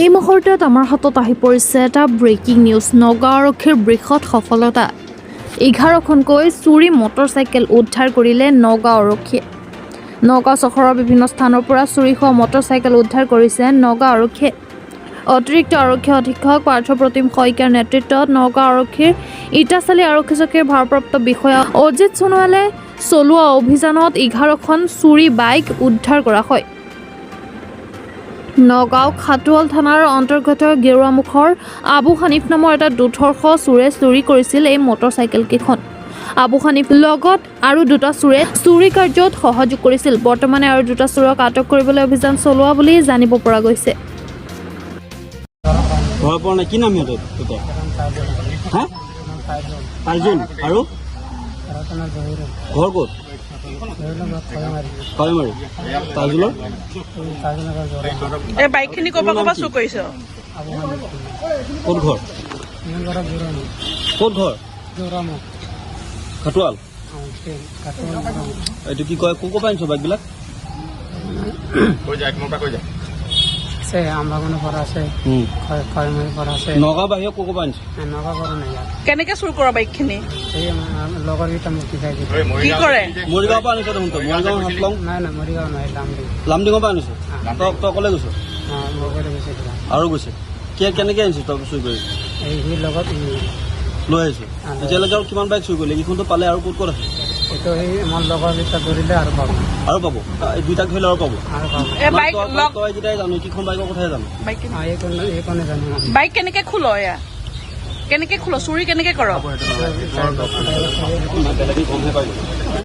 এই মুহূৰ্তত আমাৰ হাতত আহি পৰিছে এটা ব্ৰেকিং নিউজ। নগাঁও আৰক্ষীৰ বৃহৎ সফলতা। 11খনকৈ চুৰি মটৰচাইকেল উদ্ধাৰ কৰিলে নগাঁও আৰক্ষীয়ে। নগাঁও চহৰৰ বিভিন্ন স্থানৰ পৰা চুৰি হোৱা মটৰচাইকেল উদ্ধাৰ কৰিছে নগাঁও আৰক্ষীয়ে। অতিৰিক্ত আৰক্ষী অধীক্ষক পাৰ্থপ্ৰতিম শইকীয়াৰ নেতৃত্বত নগাঁও আৰক্ষীৰ ইটাচালি আৰক্ষী চকীৰ ভাৰপ্ৰাপ্ত বিষয়া অজিত সোণোৱালে চলোৱা অভিযানত 11খন চুৰি বাইক উদ্ধাৰ কৰা হয়। নগাঁও খাটোৱাল থানাৰ অন্তৰ্গত গেৰুৱামুখৰ আবু হানিফ নামৰ এটা দুধৰ্ষ চোৰে চুৰি কৰিছিল এই মটৰচাইকেলকেইখন। আবু হানিফ লগত আৰু দুটা চোৰে চুৰি কাৰ্যত সহযোগ কৰিছিল। বৰ্তমানে আৰু দুটা চোৰক আটক কৰিবলৈ অভিযান চলোৱা বুলি জানিব পৰা গৈছে। কি নাম সিহঁতৰ তাইজুল আৰু ঘৰ ক'ত? খয়মাৰী। তাইজুলৰ এই বাইকখিনি ক'ৰপৰা চুৰ কৰিছে? ক'ত ঘৰ? ক'ত ঘৰ? খাটোৱাল। এইটো কি কয়? ক'ৰ পৰা আনিছ বাইকবিলাক? নগাঁও বাহিৰত ক'ৰ পৰা আনিছ? কেনেকে চুৰ কৰা বাইকখিনি? কি কৰে? মৰিগাঁৱৰ পৰা আনিছ দেখোন তই? মৰিগাঁও হাফলং লামডিঙৰ পৰা আনিছ? তই অকলে গৈছ আৰু গৈছে? কেনেকে আনিছ তই চুৰ কৰি? লৈ আহিছ? এতিয়ালৈকে আৰু কিমান বাইক চুৰ কৰিলে? এইখনতো পালে আৰু ক'ত ক'ত আছে? আৰু পাব? এই দুইটাক ধৰিলে আৰু পাব? তই যেতিয়াই জানো এইকেইখন বাইকৰ কথাই জানো? বাইক কেনেকে খোল? এয়া কেনেকে খোল? চুৰি কেনেকে কৰ? বেলেগে গমহে পাই গ'ল।